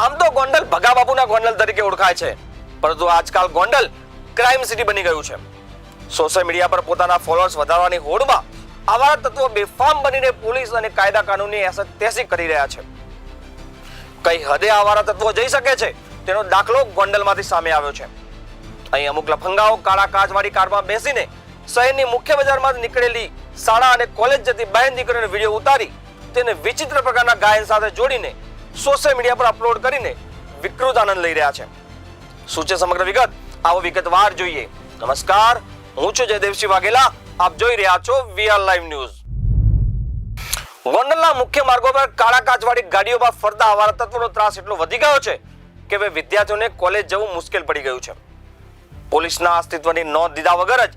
આમ તો ગોંડલ ભગા બાપુના ગોંડલ તરીકે ઓળખાય છે, પરંતુ આજકાલ ગોંડલ ક્રાઇમ સિટી બની ગયું છે. સોશિયલ મીડિયા પર પોતાના ફોલોઅર્સ વધારવાની હોડમાં આવા તત્વો બેફામ બનીને પોલીસ અને કાયદા કાનૂનની અસત્યાસી કરી રહ્યા છે. કઈ હદે આવારા તત્વો જઈ શકે છે તેનો દાખલો ગોંડલમાંથી સામે આવ્યો છે. અહીં અમુક લફંગાઓ કાળા કાચવાળી કારમાં બેસીને શહેરની મુખ્ય બજારમાં નીકળેલી શાળા અને કોલેજ જતી બહેન દીકરીનો વિડીયો ઉતારી તેને વિચિત્ર પ્રકારના ગાયન સાથે જોડીને સોશિયલ મીડિયા પર અપલોડ કરીને વિકૃત આનંદ લઈ રહ્યા છે. શું છે સમગ્ર વિગત? આવો વિગતવાર જોઈએ. નમસ્કાર, હું છું જયદેવસિંહ વાઘેલા. આપ જોઈ રહ્યા છો વીઆર લાઈવ ન્યૂઝ. ગોંડલના મુખ્ય માર્ગો પર કાળા કાચવાળી ગાડીઓમાં ફરતા આવારા તત્વોનો ત્રાસ એટલો વધી ગયો છે કે હવે વિદ્યાર્થીઓને કોલેજ જવું મુશ્કેલ પડી ગયું છે. પોલીસના અસ્તિત્વની નોંધ દીધા વગર જ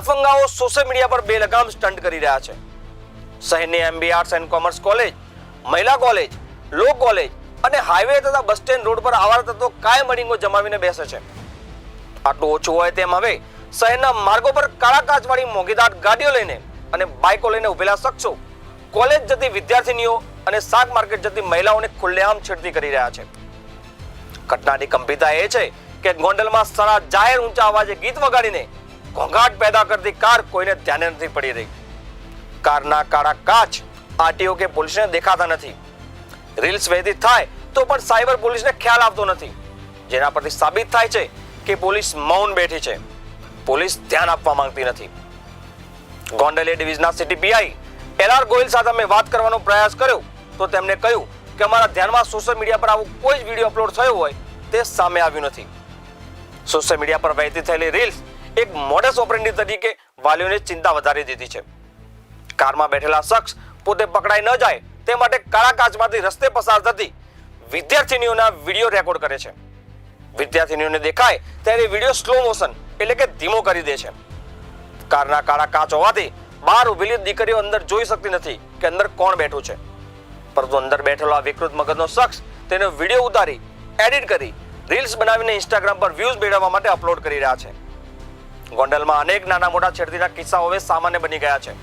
લફંગાઓ સોશિયલ મીડિયા પર બેલગામ સ્ટન્ટ કરી રહ્યા છે. શહેરની MB arts and commerce college, મહિલા કોલેજ, લો કોલેજ અને હાઈવે તથા બસ સ્ટેન્ડ રોડ પર આવારા તત્વો કાયમ અડીંગો જમાવીને બેસે છે. આટલું ઓછું હોય તેમ હવે શહેરના માર્ગો પર કાળા કાચવાળી મોંઘીદાટ ગાડીઓ લઈને અને બાઇકો લઈને ઉભેલા શખ્સો કોલેજ જતી વિદ્યાર્થીનીઓ અને શાક માર્કેટ જતી મહિલાઓને ખુલ્લેઆમ છેડતી કરી રહ્યા છે. ઘટનાની ગંભીરતા એ છે કે ગોંડલમાં સારા જાહેર ઊંચા અવાજે ગીત વગાડીને ઘોંઘાટ પેદા કરતી કાર કોઈને ધ્યાને નથી પડી રહી. કારના કાળા કાચ આરટીઓ કે પોલીસને દેખાતા નથી. રીલ્સ વહેતી થાય તો પણ સાયબર પોલીસને ખ્યાલ આવતો નથી, જેના પરથી સાબિત થાય છે કે પોલીસ મૌન બેઠી છે. પોલીસ ધ્યાન આપવા માંગતી નથી. ગોંડલ એ ડિવિઝનના સિટી પીઆઈ એલઆર ગોયલ સાથે અમે વાત કરવાનો પ્રયાસ કર્યો તો તેમણે કહ્યું કે અમારા ધ્યાનમાં સોશિયલ મીડિયા પર આવો કોઈ જ વિડીયો અપલોડ થયો હોય તે સામે આવ્યું નથી. સોશિયલ મીડિયા પર વહેતી થયેલી રીલ્સ એક મોડસ ઓપરેન્ડી તરીકે વાલીઓની ચિંતા વધારી દીધી છે. કારમાં બેઠેલા શખ્સ પોતે પકડાઈ ન જાય તે માટે કાળા કાચમાંથી રસ્તે પસાર થતી વિદ્યાર્થીનીઓના વિડીયો રેકોર્ડ કરે છે. વિદ્યાર્થીનીઓને દેખાય ત્યારે વિડીયો સ્લો મોશન એટલે કે ધીમો કરી દે છે. કારના કાળા કાચ હોવાથી બહાર ઉભેલી દીકરીઓ અંદર જોઈ શકતી નથી કે અંદર કોણ બેઠું છે, પરંતુ અંદર બેઠેલો આ વિકૃત મગજનો શખ્સ તેનો વિડીયો ઉતારી એડિટ કરી રીલ્સ બનાવીને ઇન્સ્ટાગ્રામ પર વ્યૂઝ મેળવવા માટે અપલોડ કરી રહ્યા છે. ગોંડલમાં અનેક નાના મોટા છેડતીના કિસ્સાઓ હવે સામાન્ય બની ગયા છે,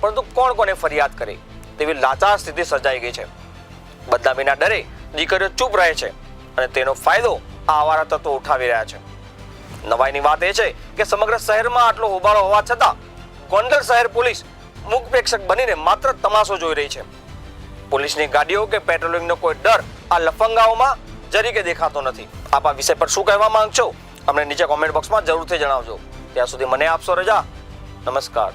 પરંતુ કોણ કોને ફરિયાદ કરે તેવી લાચાર સ્થિતિ સર્જાઈ ગઈ છે. બદનામીના ડરે દીકરીઓ ચૂપ રહે છે અને તેનો ફાયદો આ આવારા તત્વો ઉઠાવી રહ્યા છે. નવાઈની વાત એ છે કે સમગ્ર શહેરમાં આટલો હોબાળો હોવા છતાં ગોંડલ શહેર પોલીસ મુખ પ્રેક્ષક બનીને માત્ર તમાશો જોઈ રહી છે. પોલીસની ગાડીઓ કે પેટ્રોલિંગનો કોઈ ડર આ લફંગાઓમાં જરીકે દેખાતો નથી. આપ આ વિષય પર શું કહેવા માંગશો અમને નીચે કોમેન્ટ બોક્સમાં જરૂરથી જણાવજો. ત્યાં સુધી મને આપશો રજા. નમસ્કાર.